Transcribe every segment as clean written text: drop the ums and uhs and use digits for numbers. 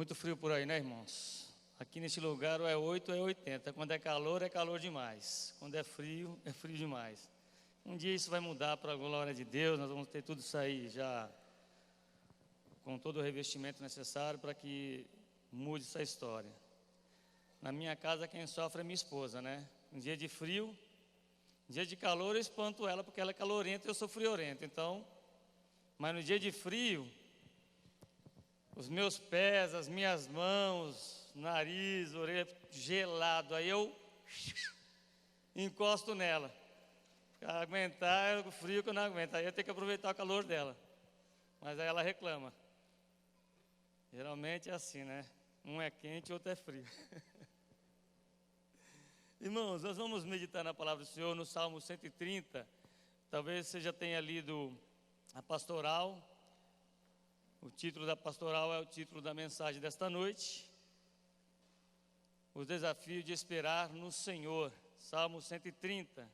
Muito frio por aí, né, irmãos? Aqui nesse lugar ou é 8 ou é 80. Quando é calor demais. Quando é frio demais. Um dia isso vai mudar para a glória de Deus. Nós vamos ter tudo isso aí já com todo o revestimento necessário para que mude essa história. Na minha casa quem sofre é minha esposa, né? Um dia de frio, um dia de calor eu espanto ela porque ela é calorenta e eu sou friorento. Então, mas no dia de frio, os meus pés, as minhas mãos, nariz, orelha gelado, aí eu encosto nela. Para aguentar o frio que eu não aguento, aí eu tenho que aproveitar o calor dela. Mas aí ela reclama. Geralmente é assim, né? Um é quente e outro é frio. Irmãos, nós vamos meditar na palavra do Senhor no Salmo 130. Talvez você já tenha lido a pastoral. O título da pastoral é o título da mensagem desta noite. O desafio de esperar no Senhor. Salmo 130.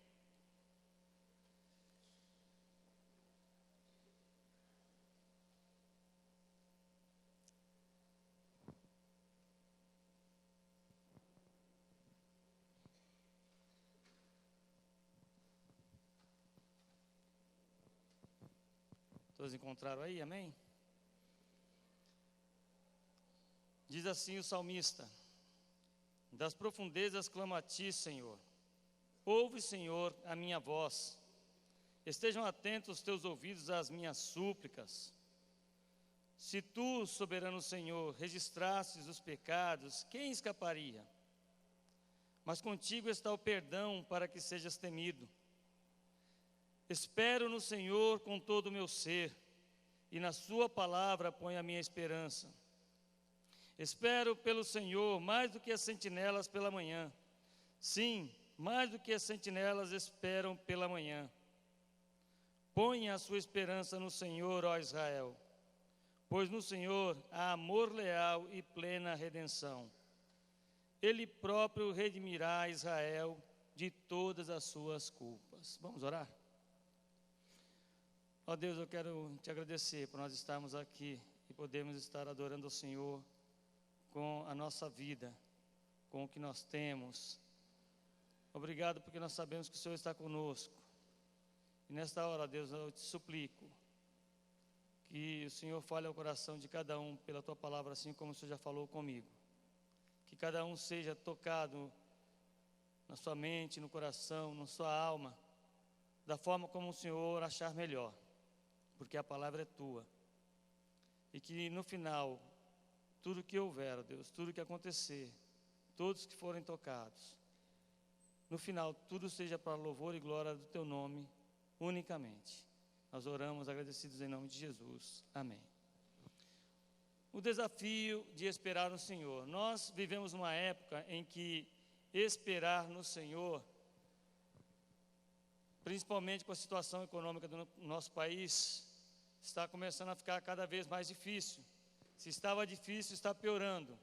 Todos encontraram aí, amém? Diz assim o salmista: das profundezas clamo a ti, Senhor. Ouve, Senhor, a minha voz. Estejam atentos os teus ouvidos às minhas súplicas. Se tu, soberano Senhor, registrasses os pecados, quem escaparia? Mas contigo está o perdão para que sejas temido. Espero no Senhor com todo o meu ser, e na sua palavra ponho a minha esperança. Espero pelo Senhor mais do que as sentinelas pela manhã. Sim, mais do que as sentinelas esperam pela manhã. Ponha a sua esperança no Senhor, ó Israel, pois no Senhor há amor leal e plena redenção. Ele próprio redimirá Israel de todas as suas culpas. Vamos orar? Ó Deus, eu quero te agradecer por nós estarmos aqui e podermos estar adorando ao Senhor com a nossa vida, com o que nós temos. Obrigado porque nós sabemos que o Senhor está conosco. E nesta hora, Deus, eu te suplico que o Senhor fale ao coração de cada um pela tua palavra, assim como o Senhor já falou comigo. Que cada um seja tocado na sua mente, no coração, na sua alma, da forma como o Senhor achar melhor, porque a palavra é tua. E que no final, tudo que houver, Deus, tudo que acontecer, todos que forem tocados, no final, tudo seja para louvor e glória do teu nome, unicamente. Nós oramos agradecidos em nome de Jesus. Amém. O desafio de esperar no Senhor. Nós vivemos uma época em que esperar no Senhor, principalmente com a situação econômica do nosso país, está começando a ficar cada vez mais difícil. Se estava difícil, está piorando.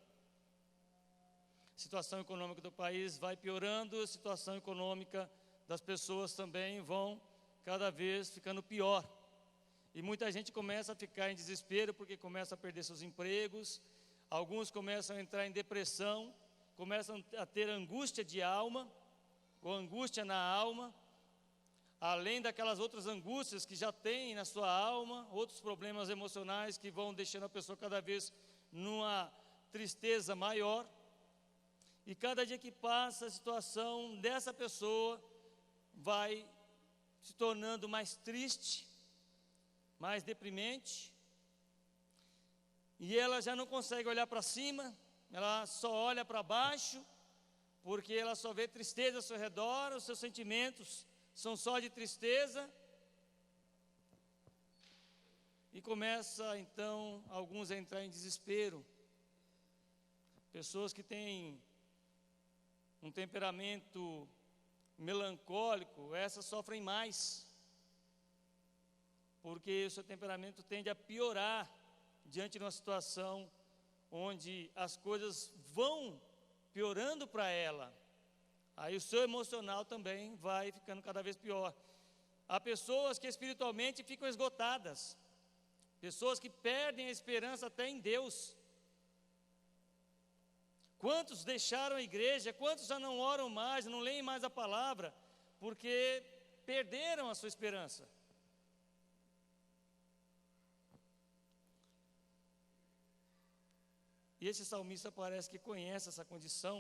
A situação econômica do país vai piorando, a situação econômica das pessoas também vão cada vez ficando pior. E muita gente começa a ficar em desespero porque começa a perder seus empregos. Alguns começam a entrar em depressão, começam a ter angústia de alma, ou angústia na alma, além daquelas outras angústias que já tem na sua alma, outros problemas emocionais que vão deixando a pessoa cada vez numa tristeza maior. E cada dia que passa, a situação dessa pessoa vai se tornando mais triste, mais deprimente, e ela já não consegue olhar para cima, ela só olha para baixo, porque ela só vê tristeza ao seu redor, os seus sentimentos são só de tristeza, e começa então alguns a entrar em desespero. Pessoas que têm um temperamento melancólico, essas sofrem mais, porque o seu temperamento tende a piorar diante de uma situação onde as coisas vão piorando para ela. Aí o seu emocional também vai ficando cada vez pior. Há pessoas que espiritualmente ficam esgotadas, pessoas que perdem a esperança até em Deus, Quantos deixaram a igreja? Quantos já não oram mais, não leem mais a palavra, porque perderam a sua esperança? E esse salmista parece que conhece essa condição,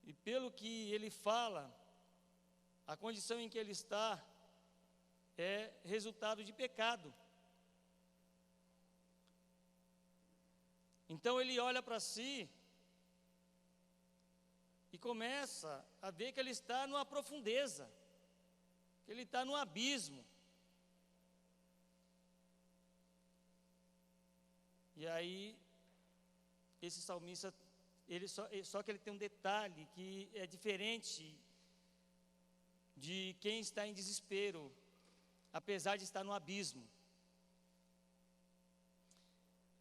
e pelo que ele fala, a condição em que ele está é resultado de pecado. Então ele olha para si e começa a ver que ele está numa profundeza, que ele está no abismo. E aí, esse salmista, só que ele tem um detalhe que é diferente de quem está em desespero, apesar de estar no abismo.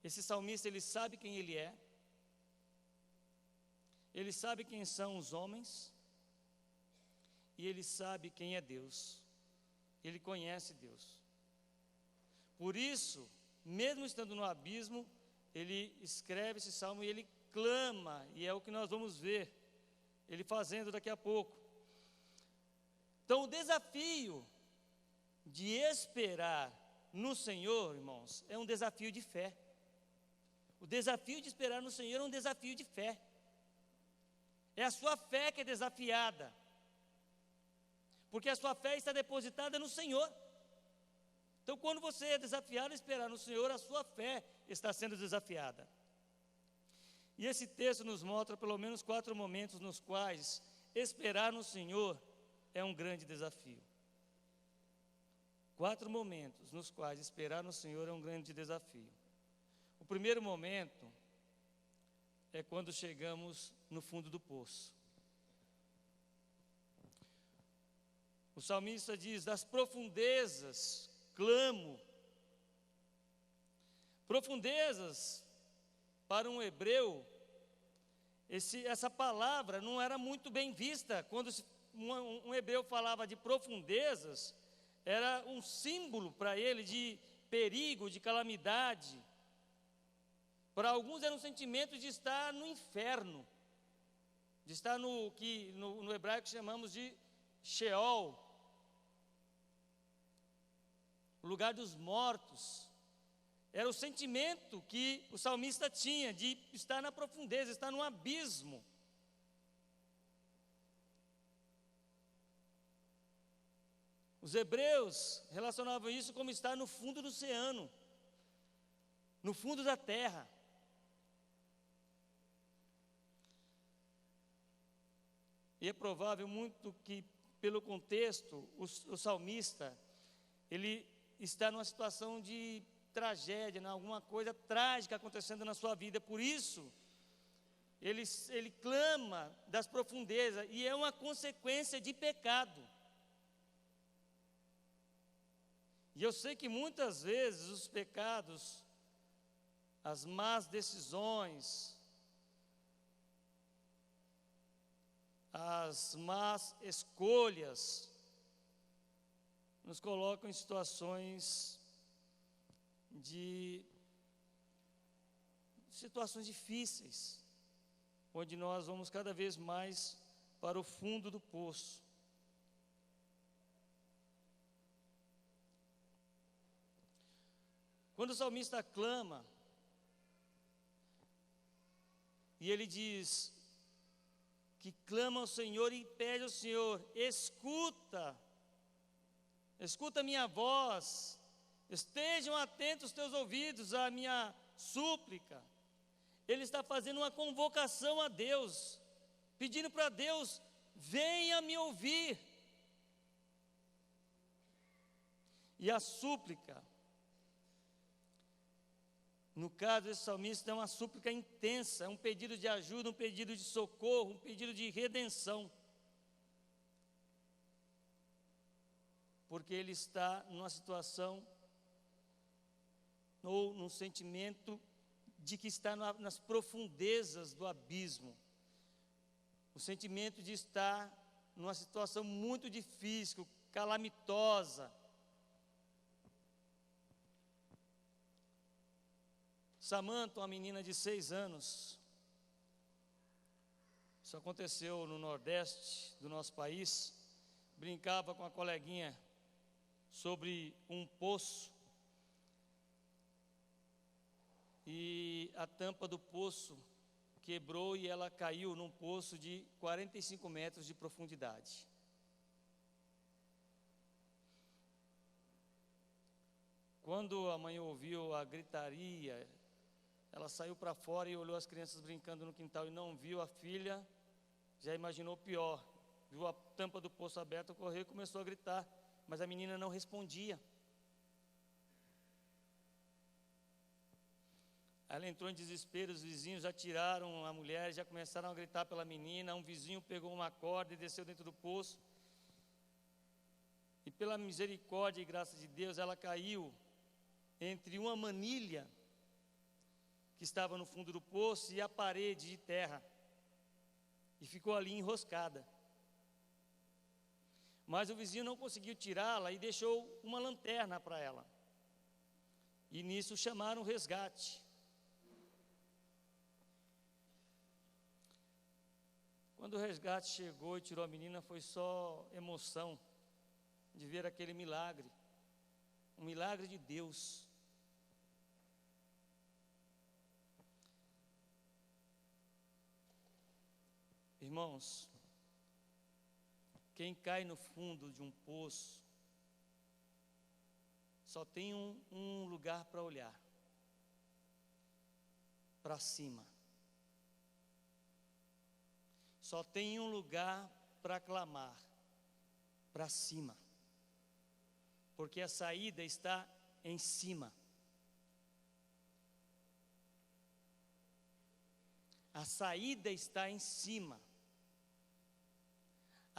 Esse salmista, ele sabe quem ele é, ele sabe quem são os homens, e ele sabe quem é Deus, ele conhece Deus. Por isso, mesmo estando no abismo, ele escreve esse salmo e ele clama, e é o que nós vamos ver ele fazendo daqui a pouco. Então, o desafio de esperar no Senhor, irmãos, é um desafio de fé. O desafio de esperar no Senhor é um desafio de fé. É a sua fé que é desafiada, porque a sua fé está depositada no Senhor. Então, quando você é desafiado a esperar no Senhor, a sua fé está sendo desafiada. E esse texto nos mostra pelo menos 4 momentos nos quais esperar no Senhor é um grande desafio. 4 momentos nos quais esperar no Senhor é um grande desafio. O primeiro momento é quando chegamos no fundo do poço. O salmista diz: das profundezas clamo. Profundezas, para um hebreu, essa palavra não era muito bem vista. Quando um hebreu falava de profundezas, era um símbolo para ele de perigo, de calamidade. Para alguns era um sentimento de estar no inferno, de estar no que no hebraico chamamos de Sheol, o lugar dos mortos. Era o sentimento que o salmista tinha de estar na profundeza, estar no abismo. Os hebreus relacionavam isso como estar no fundo do oceano, no fundo da terra. E é provável muito que, pelo contexto, o salmista, ele está numa situação de tragédia, alguma coisa trágica acontecendo na sua vida. Por isso, ele clama das profundezas, e é uma consequência de pecado. E eu sei que muitas vezes os pecados, as más decisões, as más escolhas, nos colocam em situações difíceis, onde nós vamos cada vez mais para o fundo do poço. Quando o salmista clama, e ele diz que clama ao Senhor e pede ao Senhor: escuta a minha voz, estejam atentos os teus ouvidos à minha súplica. Ele está fazendo uma convocação a Deus, pedindo para Deus: venha me ouvir. E a súplica, no caso desse salmista, é uma súplica intensa, é um pedido de ajuda, um pedido de socorro, um pedido de redenção. Porque ele está numa situação, ou num sentimento de que está nas profundezas do abismo. O sentimento de estar numa situação muito difícil, calamitosa. Samantha, uma menina de 6 anos, Isso aconteceu no Nordeste do nosso país. Brincava com a coleguinha sobre um poço. E a tampa do poço quebrou e ela caiu num poço de 45 metros de profundidade. Quando a mãe ouviu a gritaria, ela saiu para fora e olhou as crianças brincando no quintal e não viu a filha, já imaginou o pior. Viu a tampa do poço aberta, correu e começou a gritar, mas a menina não respondia. Ela entrou em desespero, os vizinhos já tiraram a mulher, já começaram a gritar pela menina. Um vizinho pegou uma corda e desceu dentro do poço. E pela misericórdia e graça de Deus, ela caiu entre uma manilha que estava no fundo do poço e a parede de terra. E ficou ali enroscada. Mas o vizinho não conseguiu tirá-la e deixou uma lanterna para ela. E nisso chamaram o resgate. Quando o resgate chegou e tirou a menina, foi só emoção de ver aquele milagre. Um milagre de Deus. Irmãos, quem cai no fundo de um poço, só tem um lugar para olhar. Para cima. Só tem um lugar para clamar, para cima, porque a saída está em cima. A saída está em cima.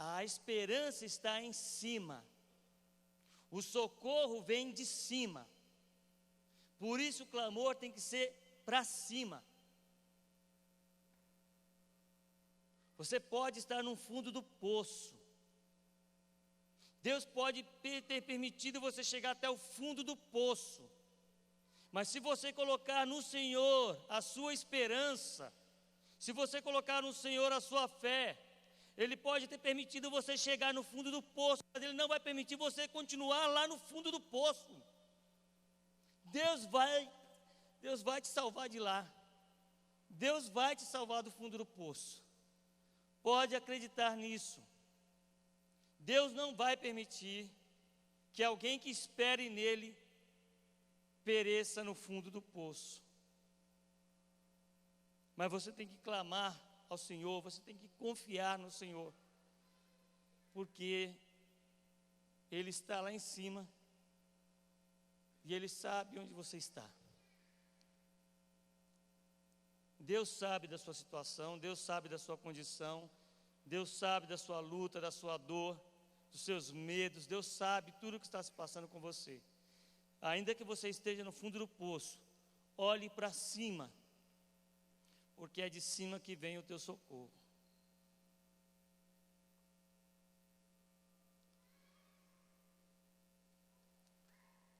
A esperança está em cima. O socorro vem de cima. Por isso o clamor tem que ser para cima. Você pode estar no fundo do poço. Deus pode ter permitido você chegar até o fundo do poço. Mas se você colocar no Senhor a sua esperança, se você colocar no Senhor a sua fé, Ele pode ter permitido você chegar no fundo do poço, mas Ele não vai permitir você continuar lá no fundo do poço. Deus vai te salvar de lá. Deus vai te salvar do fundo do poço. Pode acreditar nisso. Deus não vai permitir que alguém que espere nele pereça no fundo do poço. Mas você tem que clamar ao Senhor, você tem que confiar no Senhor, porque Ele está lá em cima e Ele sabe onde você está. Deus sabe da sua situação, Deus sabe da sua condição, Deus sabe da sua luta, da sua dor, dos seus medos, Deus sabe tudo o que está se passando com você. Ainda que você esteja no fundo do poço, olhe para cima, porque é de cima que vem o teu socorro.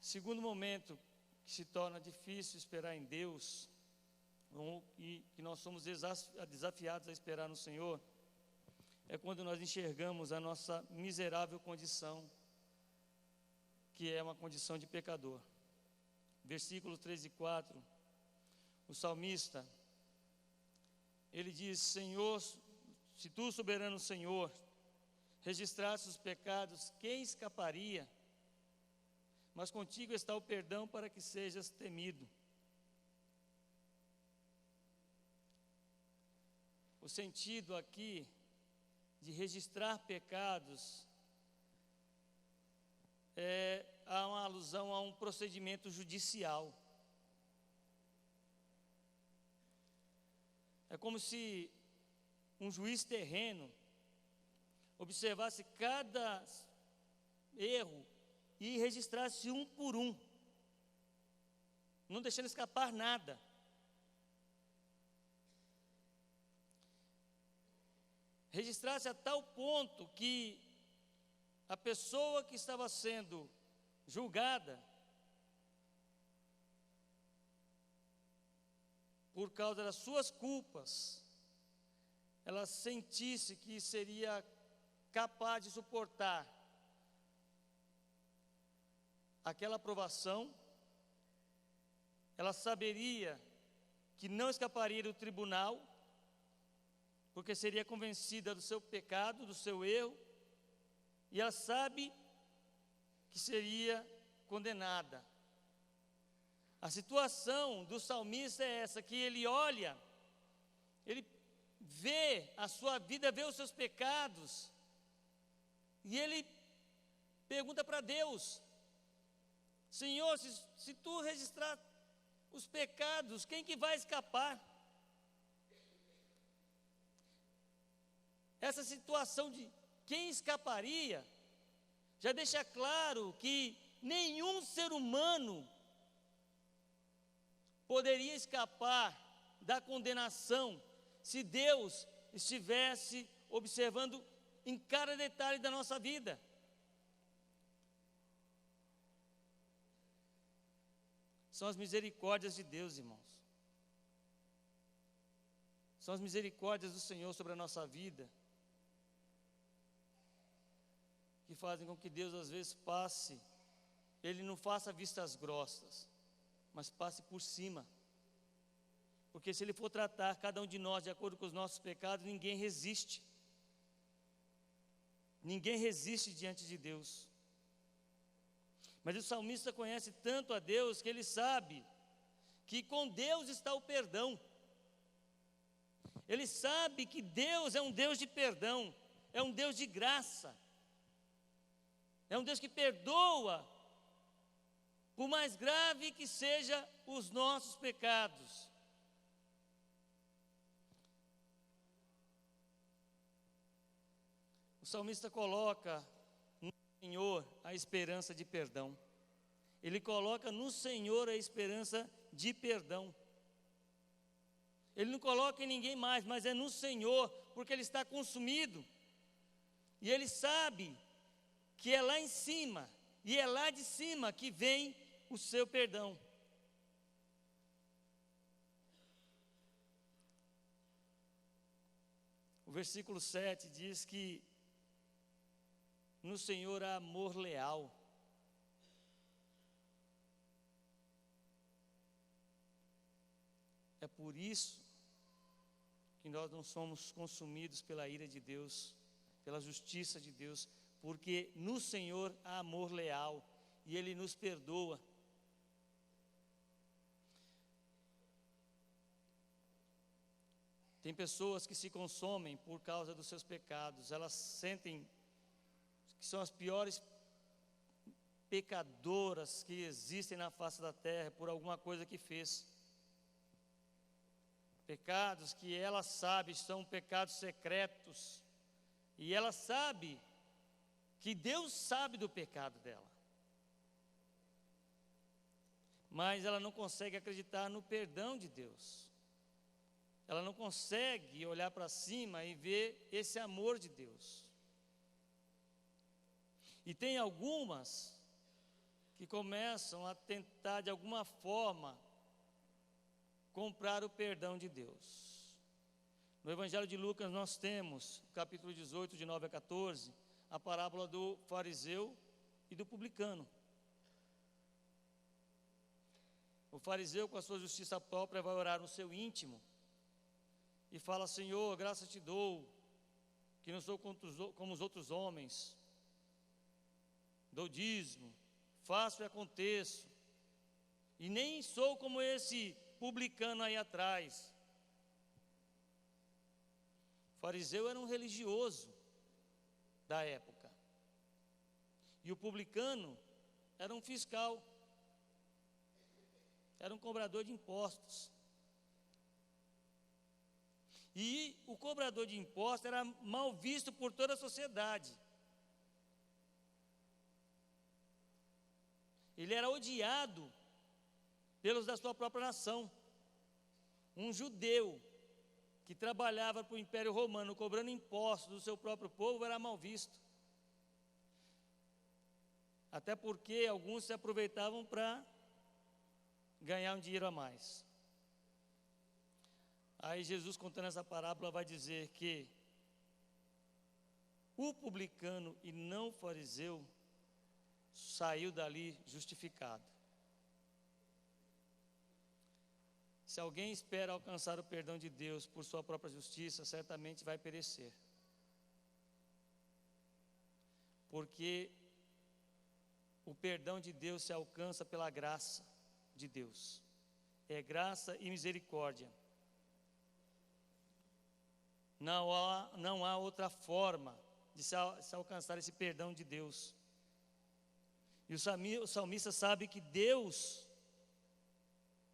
Segundo momento que se torna difícil esperar em Deus, e que nós somos desafiados a esperar no Senhor, é quando nós enxergamos a nossa miserável condição, que é uma condição de pecador. Versículos 3 e 4, o salmista, ele diz: Senhor, se tu, soberano Senhor, registrasse os pecados, quem escaparia? Mas contigo está o perdão para que sejas temido. O sentido aqui de registrar pecados há uma alusão a um procedimento judicial. É como se um juiz terreno observasse cada erro e registrasse um por um, não deixando escapar nada. Registrasse a tal ponto que a pessoa que estava sendo julgada por causa das suas culpas, ela sentisse que seria capaz de suportar aquela provação, ela saberia que não escaparia do tribunal, porque seria convencida do seu pecado, do seu erro, e ela sabe que seria condenada. A situação do salmista é essa, que ele olha, ele vê a sua vida, vê os seus pecados, e ele pergunta para Deus: Senhor, se tu registrar os pecados, quem que vai escapar? Essa situação de quem escaparia já deixa claro que nenhum ser humano poderia escapar da condenação se Deus estivesse observando em cada detalhe da nossa vida. São as misericórdias de Deus, irmãos. São as misericórdias do Senhor sobre a nossa vida que fazem com que Deus às vezes passe, Ele não faça vistas grossas, mas passe por cima. Porque se Ele for tratar cada um de nós de acordo com os nossos pecados, ninguém resiste. Ninguém resiste diante de Deus. Mas o salmista conhece tanto a Deus que ele sabe que com Deus está o perdão. Ele sabe que Deus é um Deus de perdão, é um Deus de graça, é um Deus que perdoa, por mais grave que sejam os nossos pecados. O salmista coloca no Senhor a esperança de perdão. Ele coloca no Senhor a esperança de perdão. Ele não coloca em ninguém mais, mas é no Senhor, porque ele está consumido. E ele sabe que é lá em cima, e é lá de cima que vem o seu perdão. O versículo 7 diz que no Senhor há amor leal. É por isso que nós não somos consumidos pela ira de Deus, pela justiça de Deus, porque no Senhor há amor leal e Ele nos perdoa. Tem pessoas que se consomem por causa dos seus pecados, elas sentem que são as piores pecadoras que existem na face da terra por alguma coisa que fez. Pecados que ela sabe são pecados secretos, e ela sabe que Deus sabe do pecado dela, mas ela não consegue acreditar no perdão de Deus. Ela não consegue olhar para cima e ver esse amor de Deus. E tem algumas que começam a tentar de alguma forma comprar o perdão de Deus. No Evangelho de Lucas nós temos, capítulo 18, de 9 a 14, a parábola do fariseu e do publicano. O fariseu, com a sua justiça própria, vai orar no seu íntimo e fala: Senhor, graças te dou, que não sou como os outros homens, dou dízimo, faço e aconteço, e nem sou como esse publicano aí atrás. O fariseu era um religioso da época, e o publicano era um fiscal, era um cobrador de impostos. E o cobrador de impostos era mal visto por toda a sociedade. Ele era odiado pelos da sua própria nação. Um judeu que trabalhava para o Império Romano cobrando impostos do seu próprio povo era mal visto. Até porque alguns se aproveitavam para ganhar um dinheiro a mais. Aí Jesus, contando essa parábola, vai dizer que o publicano e não o fariseu saiu dali justificado. Se alguém espera alcançar o perdão de Deus por sua própria justiça, certamente vai perecer. Porque o perdão de Deus se alcança pela graça de Deus. É graça e misericórdia. Não há outra forma de se alcançar esse perdão de Deus. E o salmista sabe que Deus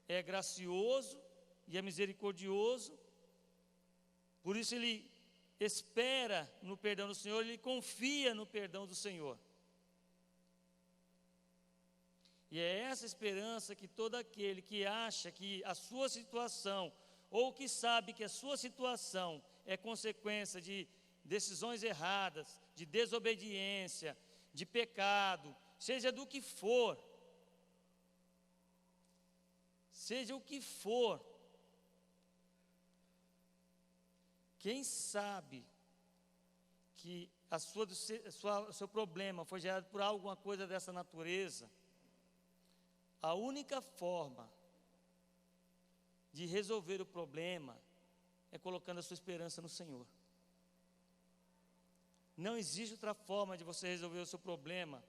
é gracioso e é misericordioso, por isso ele espera no perdão do Senhor, ele confia no perdão do Senhor. E é essa esperança que todo aquele que acha que a sua situação, ou que sabe que a sua situação é consequência de decisões erradas, de desobediência, de pecado, seja do que for, seja o que for, quem sabe que o seu problema foi gerado por alguma coisa dessa natureza, a única forma de resolver o problema é colocando a sua esperança no Senhor. Não existe outra forma de você resolver o seu problema.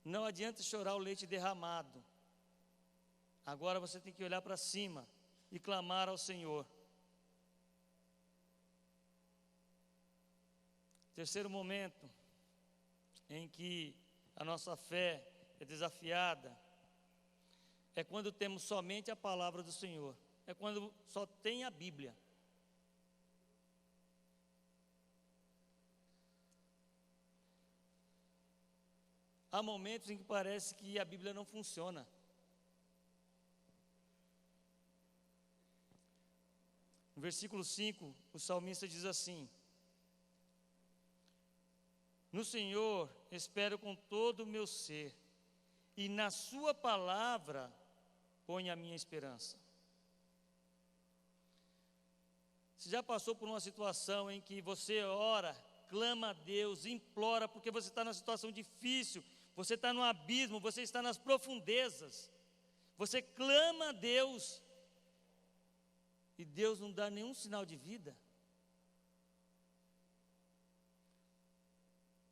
Não adianta chorar o leite derramado. Agora você tem que olhar para cima e clamar ao Senhor. Terceiro momento em que a nossa fé é desafiada é quando temos somente a palavra do Senhor. É quando só tem a Bíblia. Há momentos em que parece que a Bíblia não funciona. No versículo 5, o salmista diz assim: no Senhor espero com todo o meu ser, e na sua palavra ponho a minha esperança. Você já passou por uma situação em que você ora, clama a Deus, implora, porque você está numa situação difícil, você está no abismo, você está nas profundezas, você clama a Deus, e Deus não dá nenhum sinal de vida?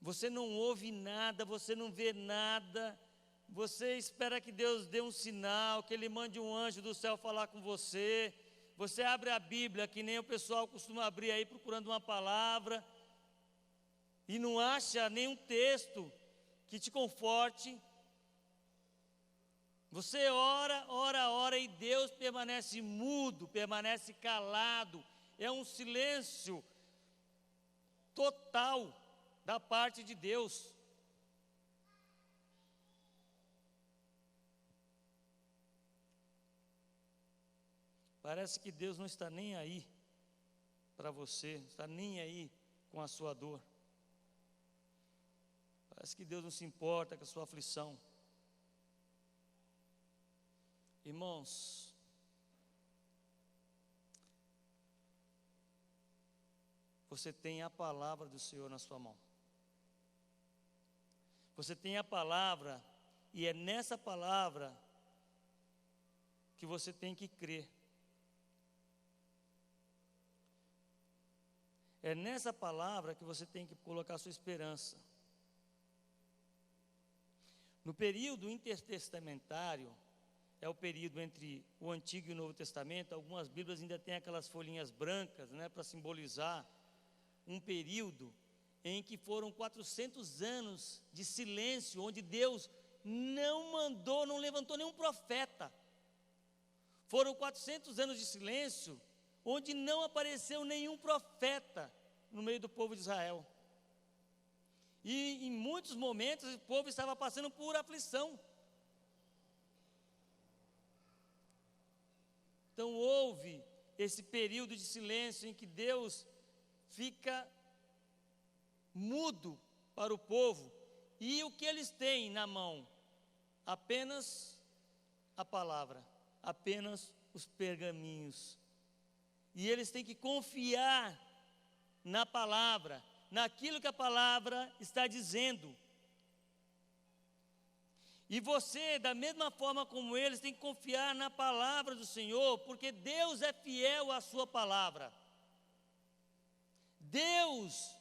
Você não ouve nada, você não vê nada, você espera que Deus dê um sinal, que Ele mande um anjo do céu falar com você. Você abre a Bíblia, que nem o pessoal costuma abrir aí procurando uma palavra, e não acha nenhum texto que te conforte. Você ora, e Deus permanece mudo, permanece calado. É um silêncio total da parte de Deus. Parece que Deus não está nem aí para você, não está nem aí com a sua dor. Parece que Deus não se importa com a sua aflição. Irmãos, você tem a palavra do Senhor na sua mão. Você tem a palavra, e é nessa palavra que você tem que crer. É nessa palavra que você tem que colocar a sua esperança. No período intertestamentário, é o período entre o Antigo e o Novo Testamento. Algumas Bíblias ainda têm aquelas folhinhas brancas, para simbolizar um período em que foram 400 anos de silêncio, onde Deus não levantou nenhum profeta. Foram 400 anos de silêncio, onde não apareceu nenhum profeta no meio do povo de Israel. E em muitos momentos o povo estava passando por aflição. Então houve esse período de silêncio em que Deus fica mudo para o povo, e o que eles têm na mão? Apenas a palavra. apenas os pergaminhos. E eles têm que confiar na palavra, naquilo que a palavra está dizendo. E você, da mesma forma como eles, tem que confiar na palavra do Senhor, porque Deus é fiel à sua palavra. Deus,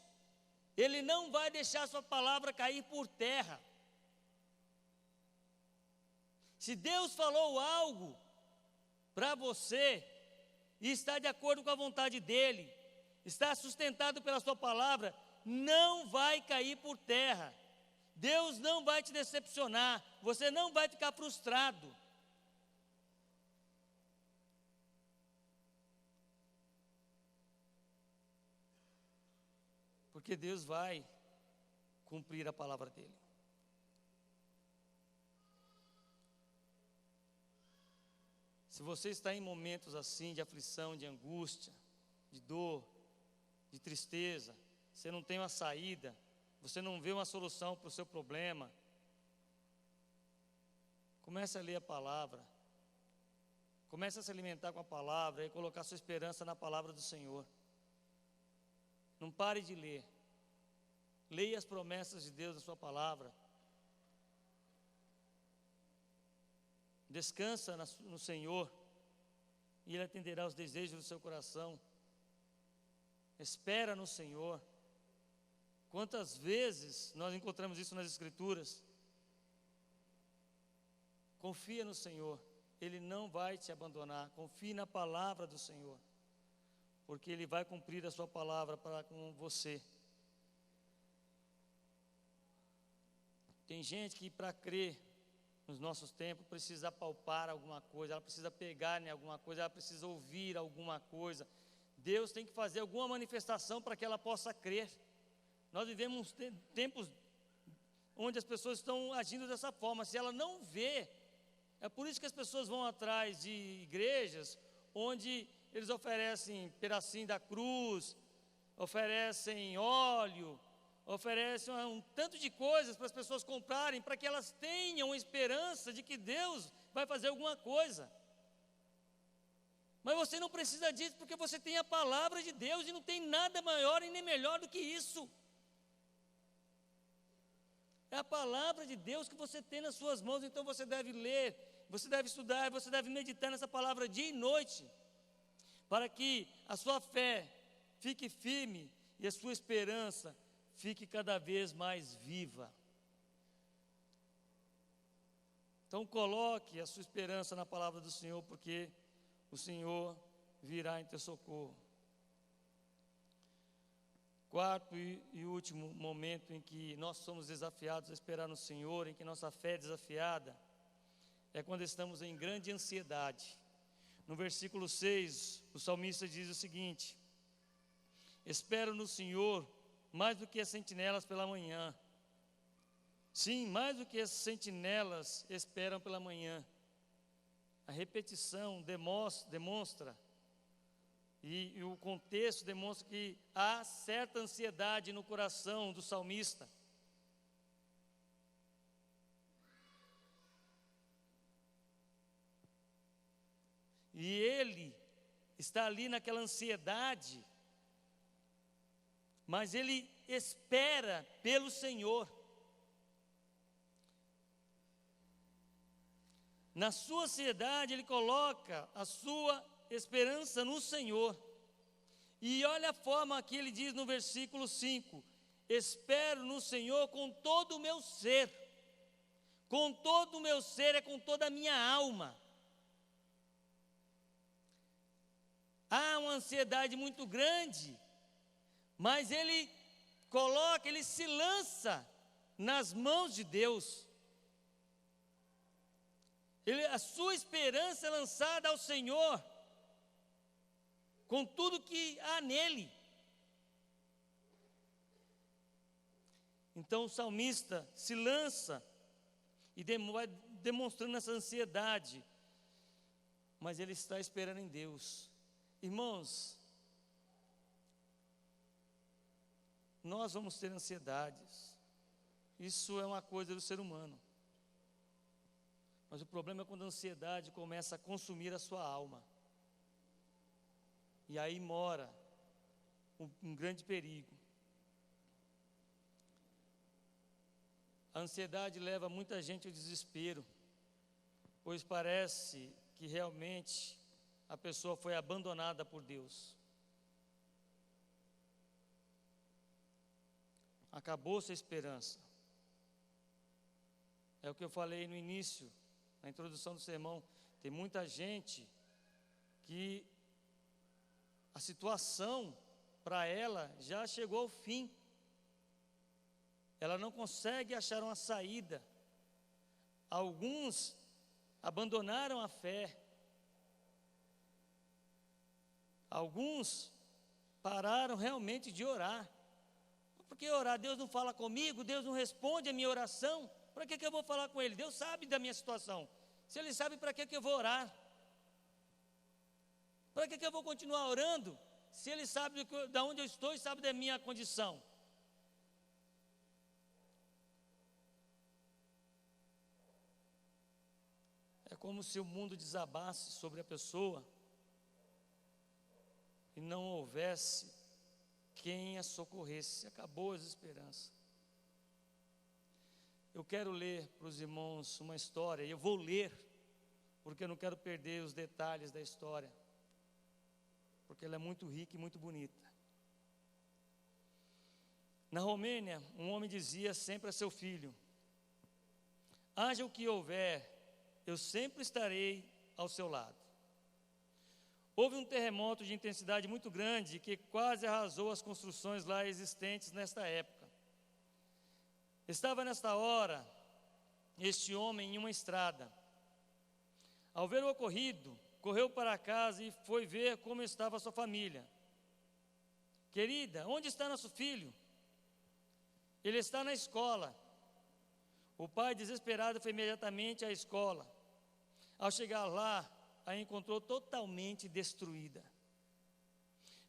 Ele não vai deixar a sua palavra cair por terra. Se Deus falou algo para você, e está de acordo com a vontade dEle, está sustentado pela sua palavra, não vai cair por terra. Deus não vai te decepcionar, você não vai ficar frustrado. Porque Deus vai cumprir a palavra dEle. Se você está em momentos assim, de aflição, de angústia, de dor, de tristeza, você não tem uma saída, você não vê uma solução para o seu problema, comece a ler a palavra, comece a se alimentar com a palavra e colocar sua esperança na palavra do Senhor. Não pare de ler, leia as promessas de Deus na sua palavra, descansa no Senhor, e Ele atenderá os desejos do seu coração. Espera no Senhor. Quantas vezes nós encontramos isso nas Escrituras? Confia no Senhor, Ele não vai te abandonar. Confie na palavra do Senhor, porque Ele vai cumprir a sua palavra para com você. Tem gente que, para crer nos nossos tempos, precisa palpar alguma coisa, ela precisa pegar em alguma coisa, ela precisa ouvir alguma coisa. Deus tem que fazer alguma manifestação para que ela possa crer. Nós vivemos tempos onde as pessoas estão agindo dessa forma. Se ela não vê, é por isso que as pessoas vão atrás de igrejas onde eles oferecem pedacinho da cruz, oferecem óleo, oferecem um tanto de coisas para as pessoas comprarem, para que elas tenham esperança de que Deus vai fazer alguma coisa. Mas você não precisa disso, porque você tem a palavra de Deus, e não tem nada maior e nem melhor do que isso. É a palavra de Deus que você tem nas suas mãos, então você deve ler, você deve estudar, você deve meditar nessa palavra dia e noite, para que a sua fé fique firme e a sua esperança fique cada vez mais viva. Então coloque a sua esperança na palavra do Senhor, porque o Senhor virá em teu socorro. Quarto e último momento em que nós somos desafiados a esperar no Senhor, em que nossa fé é desafiada, é quando estamos em grande ansiedade. No versículo 6, o salmista diz o seguinte: espero no Senhor mais do que as sentinelas pela manhã. Sim, mais do que as sentinelas esperam pela manhã. A repetição demonstra, e o contexto demonstra que há certa ansiedade no coração do salmista. E ele está ali naquela ansiedade, mas ele espera pelo Senhor. Na sua ansiedade, ele coloca a sua esperança no Senhor. E olha a forma que ele diz no versículo 5: espero no Senhor com todo o meu ser. Com todo o meu ser é com toda a minha alma. Há uma ansiedade muito grande, mas ele se lança nas mãos de Deus. A sua esperança é lançada ao Senhor, com tudo que há nele. Então o salmista se lança e vai demonstrando essa ansiedade, mas ele está esperando em Deus. Irmãos, nós vamos ter ansiedades, isso é uma coisa do ser humano. Mas o problema é quando a ansiedade começa a consumir a sua alma. E aí mora um grande perigo. A ansiedade leva muita gente ao desespero, pois parece que realmente a pessoa foi abandonada por Deus. Acabou-se a esperança. É o que eu falei no início, na introdução do sermão. Tem muita gente que a situação para ela já chegou ao fim. Ela não consegue achar uma saída. Alguns abandonaram a fé. Alguns pararam realmente de orar. Por que orar? Deus não fala comigo, Deus não responde a minha oração. Para que eu vou falar com Ele? Deus sabe da minha situação. Se Ele sabe, para que eu vou orar? Para que eu vou continuar orando? Se Ele sabe de onde eu estou e sabe da minha condição. É como se o mundo desabasse sobre a pessoa e não houvesse quem a socorresse. Acabou as esperanças. Eu quero ler para os irmãos uma história, e eu vou ler, porque eu não quero perder os detalhes da história, porque ela é muito rica e muito bonita. Na Romênia, um homem dizia sempre a seu filho: haja o que houver, eu sempre estarei ao seu lado. Houve um terremoto de intensidade muito grande que quase arrasou as construções lá existentes nesta época. Estava nesta hora este homem em uma estrada. Ao ver o ocorrido, correu para casa e foi ver como estava a sua família. Querida, onde está nosso filho? Ele está na escola. O pai, desesperado, foi imediatamente à escola. Ao chegar lá, a encontrou totalmente destruída.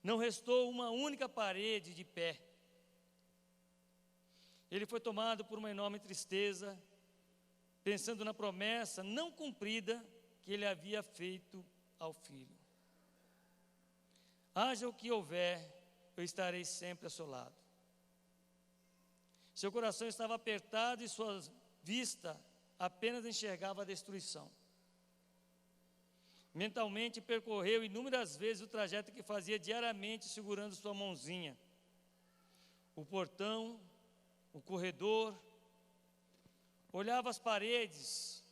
Não restou uma única parede de pé. Ele foi tomado por uma enorme tristeza, pensando na promessa não cumprida que ele havia feito ao filho. Haja o que houver, eu estarei sempre ao seu lado. Seu coração estava apertado e sua vista apenas enxergava a destruição. Mentalmente percorreu inúmeras vezes o trajeto que fazia diariamente segurando sua mãozinha. O portão, o corredor, olhava as paredes,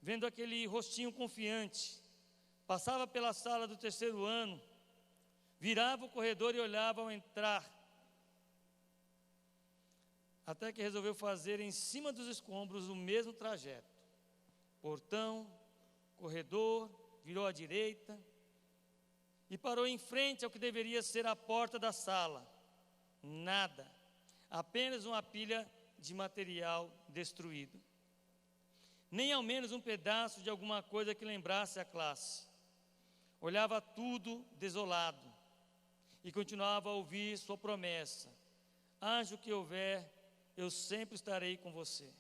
vendo aquele rostinho confiante. Passava pela sala do terceiro ano, virava o corredor e olhava ao entrar. Até que resolveu fazer em cima dos escombros o mesmo trajeto. Portão, corredor, virou à direita e parou em frente ao que deveria ser a porta da sala. Nada, apenas uma pilha de material destruído. Nem ao menos um pedaço de alguma coisa que lembrasse a classe. Olhava tudo desolado e continuava a ouvir sua promessa: haja o que houver, eu sempre estarei com você.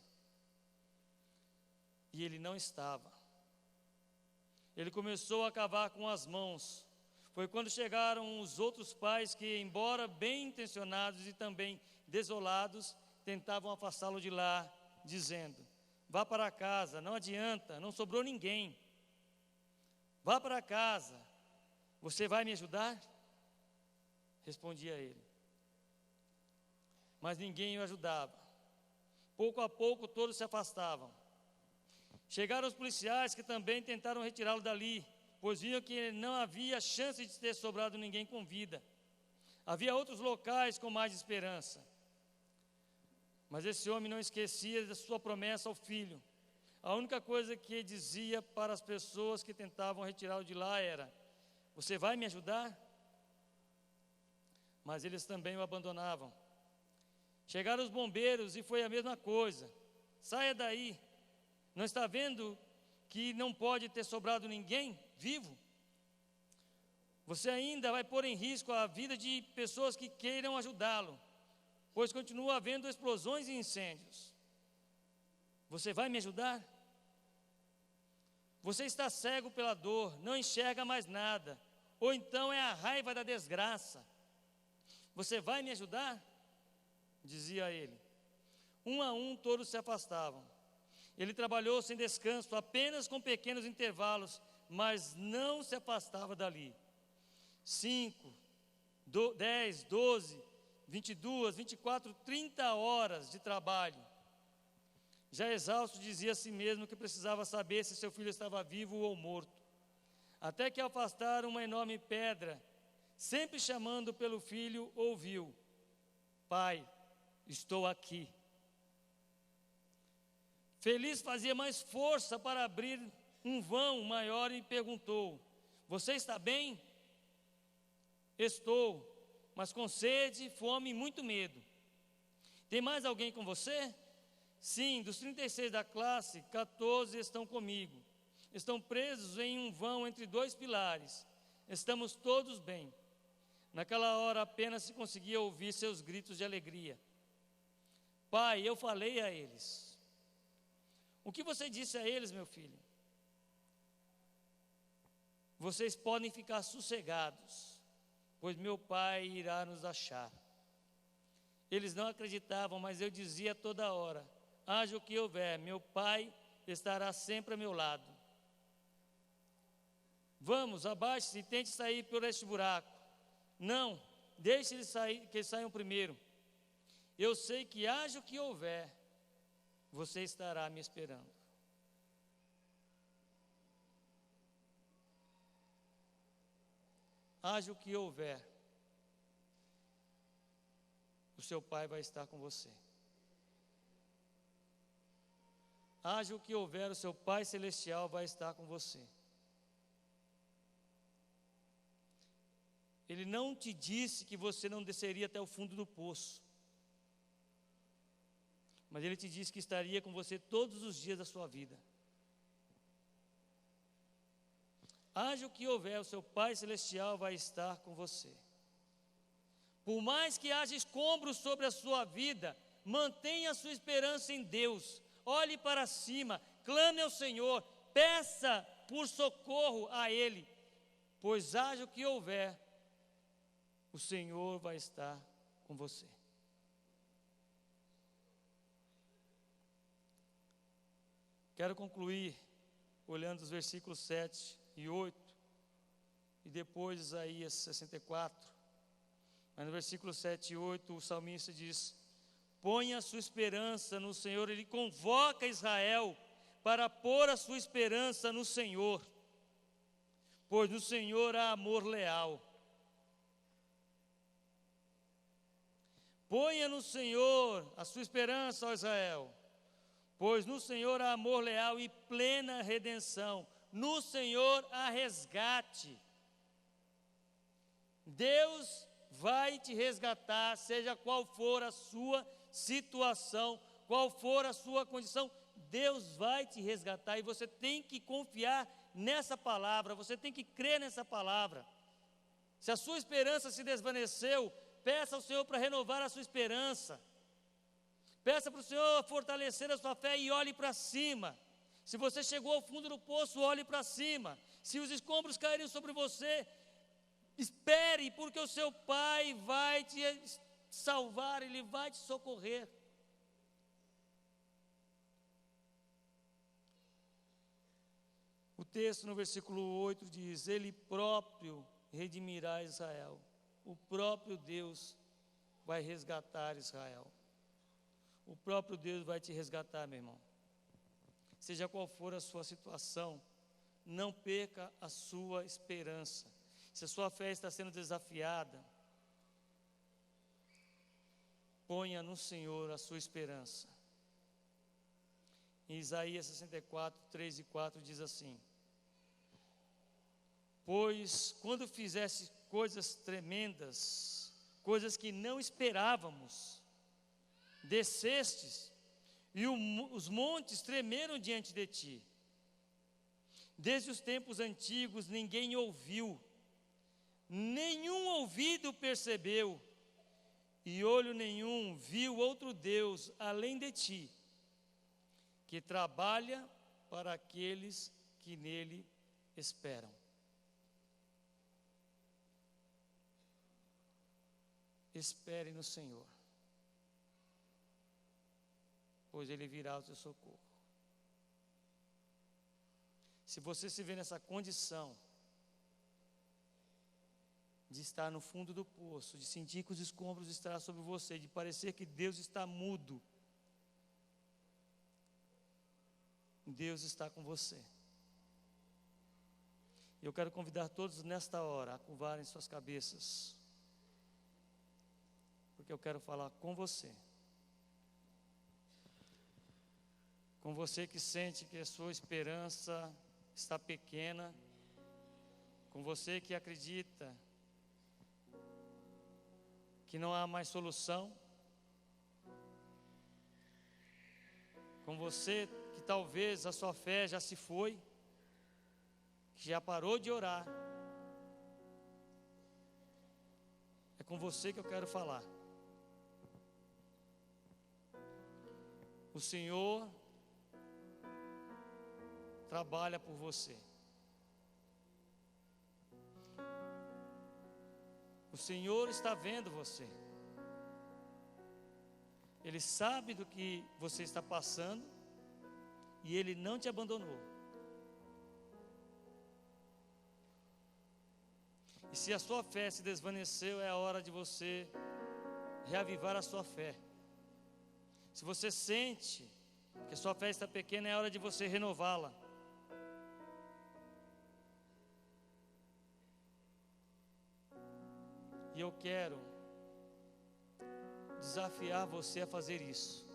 E ele não estava. Ele começou a cavar com as mãos. Foi quando chegaram os outros pais que, embora bem intencionados e também desolados, tentavam afastá-lo de lá, dizendo: vá para casa, não adianta, não sobrou ninguém. Vá para casa, você vai me ajudar? Respondia ele. Mas ninguém o ajudava. Pouco a pouco todos se afastavam. Chegaram os policiais, que também tentaram retirá-lo dali, pois viam que não havia chance de ter sobrado ninguém com vida. Havia outros locais com mais esperança. Mas esse homem não esquecia da sua promessa ao filho. A única coisa que dizia para as pessoas que tentavam retirá-lo de lá era: você vai me ajudar? Mas eles também o abandonavam. Chegaram os bombeiros e foi a mesma coisa: saia daí. Não está vendo que não pode ter sobrado ninguém vivo? Você ainda vai pôr em risco a vida de pessoas que queiram ajudá-lo, pois continua havendo explosões e incêndios. Você vai me ajudar? Você está cego pela dor, não enxerga mais nada. Ou então é a raiva da desgraça. Você vai me ajudar? Dizia ele. Um a um todos se afastavam. Ele trabalhou sem descanso, apenas com pequenos intervalos, mas não se afastava dali. 5, 10, 12, 22, 24, 30 horas de trabalho. Já exausto, dizia a si mesmo que precisava saber se seu filho estava vivo ou morto. Até que afastaram uma enorme pedra, sempre chamando pelo filho, ouviu: Pai, estou aqui. Feliz fazia mais força para abrir um vão maior e perguntou: Você está bem? Estou, mas com sede, fome e muito medo. Tem mais alguém com você? Sim, dos 36 da classe, 14 estão comigo. Estão presos em um vão entre 2 pilares. Estamos todos bem. Naquela hora apenas se conseguia ouvir seus gritos de alegria. Pai, eu falei a eles. O que você disse a eles, meu filho? Vocês podem ficar sossegados, pois meu pai irá nos achar. Eles não acreditavam, mas eu dizia toda hora: haja o que houver, meu pai estará sempre a meu lado. Vamos, abaixe-se e tente sair por este buraco. Não, deixe eles sair, que eles saiam primeiro. Eu sei que haja o que houver, você estará me esperando. Haja o que houver, o seu pai vai estar com você. Haja o que houver, o seu Pai Celestial vai estar com você. Ele não te disse que você não desceria até o fundo do poço, mas Ele te disse que estaria com você todos os dias da sua vida. Haja o que houver, o seu Pai Celestial vai estar com você. Por mais que haja escombros sobre a sua vida, mantenha a sua esperança em Deus. Olhe para cima, clame ao Senhor, peça por socorro a Ele, pois haja o que houver, o Senhor vai estar com você. Quero concluir olhando os versículos 7 e 8, e depois Isaías 64. Mas no versículo 7 e 8, o salmista diz: ponha a sua esperança no Senhor. Ele convoca Israel para pôr a sua esperança no Senhor, pois no Senhor há amor leal. Ponha no Senhor a sua esperança, ó Israel, pois no Senhor há amor leal e plena redenção. No Senhor há resgate. Deus vai te resgatar, seja qual for a sua situação, qual for a sua condição, Deus vai te resgatar, e você tem que confiar nessa palavra, você tem que crer nessa palavra. Se a sua esperança se desvaneceu, peça ao Senhor para renovar a sua esperança, peça para o Senhor fortalecer a sua fé e olhe para cima. Se você chegou ao fundo do poço, olhe para cima. Se os escombros caírem sobre você, espere, porque o seu Pai vai te salvar, Ele vai te socorrer. O texto no versículo 8 diz: Ele próprio redimirá Israel. O próprio Deus vai resgatar Israel. O próprio Deus vai te resgatar, meu irmão. Seja qual for a sua situação, não perca a sua esperança. Se a sua fé está sendo desafiada, ponha no Senhor a sua esperança. Em Isaías 64, 3 e 4 diz assim: pois quando fizesse coisas tremendas, coisas que não esperávamos, descestes, e os montes tremeram diante de ti. Desde os tempos antigos ninguém ouviu, nenhum ouvido percebeu, e olho nenhum viu outro Deus além de ti, que trabalha para aqueles que nele esperam. Espere no Senhor, pois Ele virá ao teu socorro. Se você se vê nessa condição de estar no fundo do poço, de sentir que os escombros estarão sobre você, de parecer que Deus está mudo, Deus está com você. Eu quero convidar todos nesta hora a curvarem suas cabeças, porque eu quero falar com você. Com você que sente que a sua esperança está pequena, com você que acredita que não há mais solução, com você que talvez a sua fé já se foi, que já parou de orar. É com você que eu quero falar. O Senhor trabalha por você. O Senhor está vendo você. Ele sabe do que você está passando e Ele não te abandonou. E se a sua fé se desvaneceu, é a hora de você reavivar a sua fé. Se você sente que a sua fé está pequena, é hora de você renová-la. E eu quero desafiar você a fazer isso.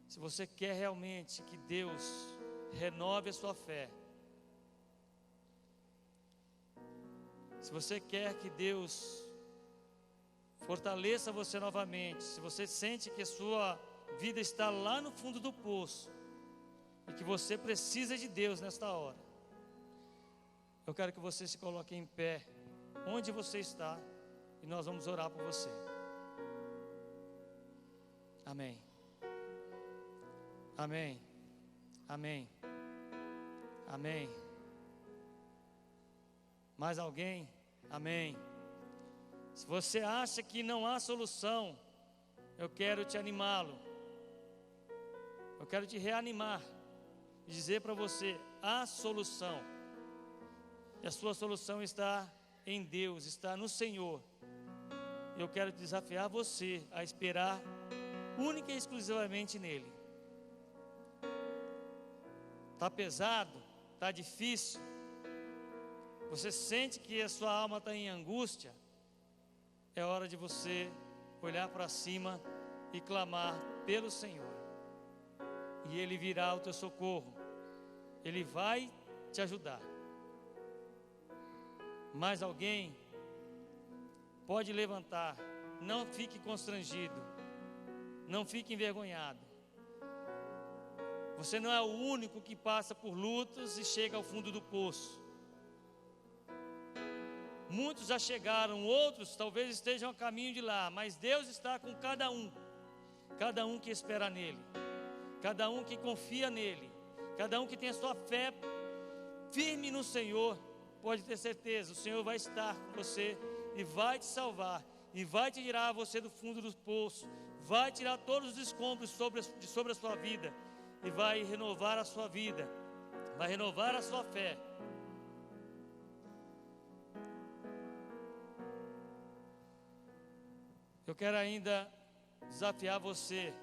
Se você quer realmente que Deus renove a sua fé, se você quer que Deus fortaleça você novamente, se você sente que a sua vida está lá no fundo do poço e que você precisa de Deus nesta hora, eu quero que você se coloque em pé, onde você está, e nós vamos orar por você. Amém. Amém. Amém. Amém. Mais alguém? Amém. Se você acha que não há solução, eu quero te animá-lo. Eu quero te reanimar e dizer para você: há solução. E a sua solução está em Deus, está no Senhor. Eu quero desafiar você a esperar única e exclusivamente nele. Está pesado? Está difícil? Você sente que a sua alma está em angústia? É hora de você olhar para cima e clamar pelo Senhor. E Ele virá ao teu socorro. Ele vai te ajudar. Mais alguém? Pode levantar. Não fique constrangido. Não fique envergonhado. Você não é o único que passa por lutas e chega ao fundo do poço. Muitos já chegaram, outros talvez estejam a caminho de lá, mas Deus está com cada um que espera nele, cada um que confia nele, cada um que tem a sua fé firme no Senhor. Pode ter certeza, o Senhor vai estar com você e vai te salvar, e vai te tirar você do fundo do poço, vai tirar todos os escombros sobre a sua vida, e vai renovar a sua vida, vai renovar a sua fé. Eu quero ainda desafiar você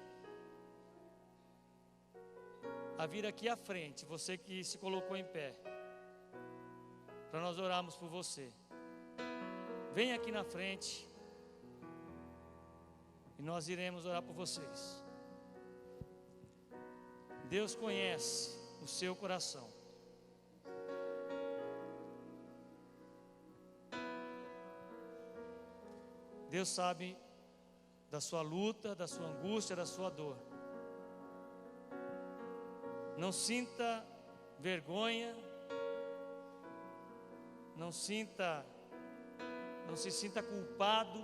a vir aqui à frente, você que se colocou em pé, para nós orarmos por você. Venha aqui na frente e nós iremos orar por vocês. Deus conhece o seu coração. Deus sabe da sua luta, da sua angústia, da sua dor. Não sinta vergonha, não se sinta culpado,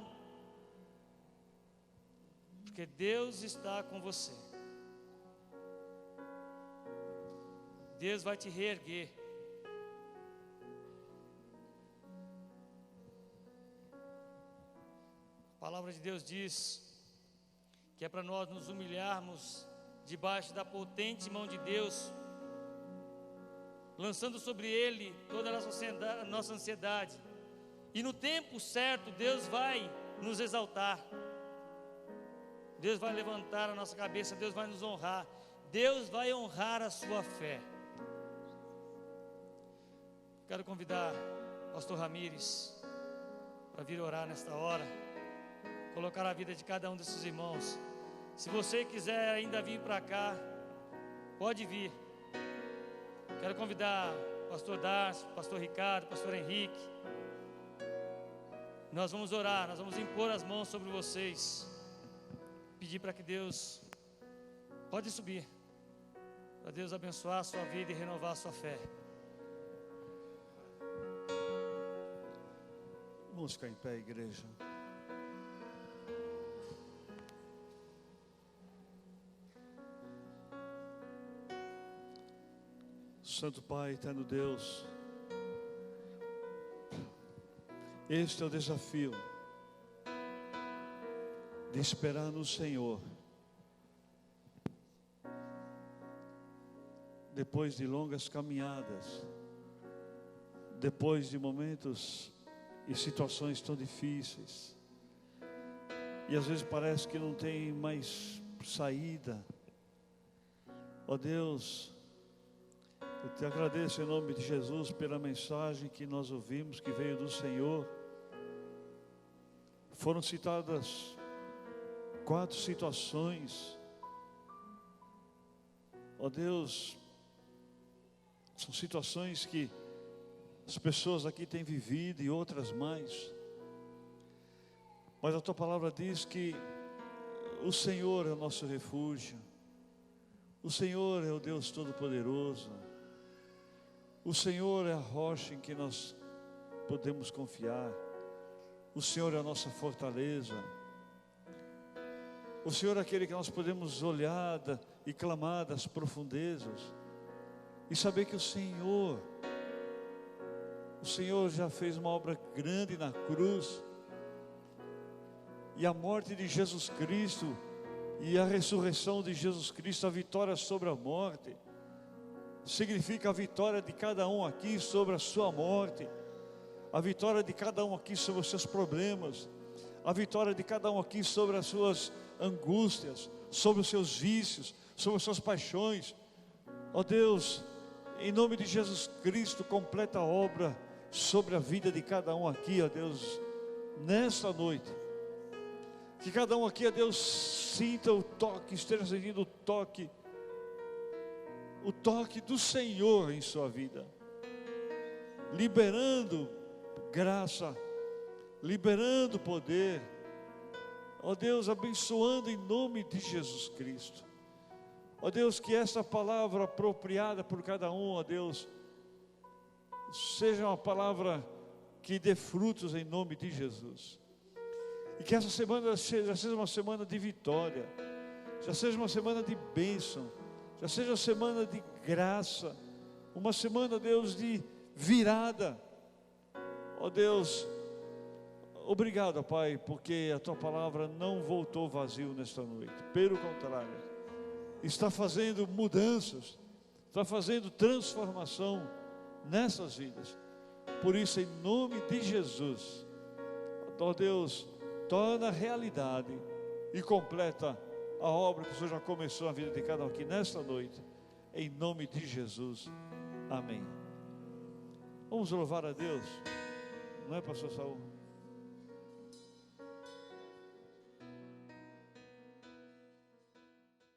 porque Deus está com você. Deus vai te reerguer. A palavra de Deus diz que é para nós nos humilharmos debaixo da potente mão de Deus, lançando sobre Ele toda a nossa ansiedade, e no tempo certo Deus vai nos exaltar, Deus vai levantar a nossa cabeça, Deus vai nos honrar, Deus vai honrar a sua fé. Quero convidar o pastor Ramires para vir orar nesta hora, colocar a vida de cada um desses irmãos. Se você quiser ainda vir para cá, pode vir. Quero convidar o pastor Darcio, o pastor Ricardo, o pastor Henrique. Nós vamos orar, nós vamos impor as mãos sobre vocês, pedir para que Deus, pode subir, para Deus abençoar a sua vida e renovar a sua fé. Vamos ficar em pé, igreja. Santo Pai, eterno Deus, este é o desafio de esperar no Senhor, depois de longas caminhadas, depois de momentos e situações tão difíceis, e às vezes parece que não tem mais saída. Ó Deus, eu te agradeço em nome de Jesus pela mensagem que nós ouvimos, que veio do Senhor. Foram citadas 4 situações. Ó Deus, são situações que as pessoas aqui têm vivido e outras mais. Mas a tua palavra diz que o Senhor é o nosso refúgio. O Senhor é o Deus Todo-Poderoso. O Senhor é a rocha em que nós podemos confiar. O Senhor é a nossa fortaleza. O Senhor é aquele que nós podemos olhar e clamar das profundezas e saber que o Senhor já fez uma obra grande na cruz, e a morte de Jesus Cristo e a ressurreição de Jesus Cristo, a vitória sobre a morte, significa a vitória de cada um aqui sobre a sua morte, a vitória de cada um aqui sobre os seus problemas, a vitória de cada um aqui sobre as suas angústias, sobre os seus vícios, sobre as suas paixões. Ó Deus, em nome de Jesus Cristo, completa a obra sobre a vida de cada um aqui, ó Deus, nesta noite. Que cada um aqui, ó Deus, sinta o toque, esteja sentindo o toque do Senhor em sua vida, liberando graça, liberando poder, ó Deus, abençoando em nome de Jesus Cristo. Ó Deus, que essa palavra apropriada por cada um, ó Deus, seja uma palavra que dê frutos em nome de Jesus. E que essa semana já seja uma semana de vitória, já seja uma semana de bênção, já seja uma semana de graça, uma semana, Deus, de virada. Ó Deus, obrigado, Pai, porque a Tua palavra não voltou vazio nesta noite. Pelo contrário, está fazendo mudanças, está fazendo transformação nessas vidas. Por isso, em nome de Jesus, ó Deus, torna realidade e completa a obra que o Senhor já começou na vida de cada um aqui nesta noite, em nome de Jesus, amém. Vamos louvar a Deus, não é, pastor Saul?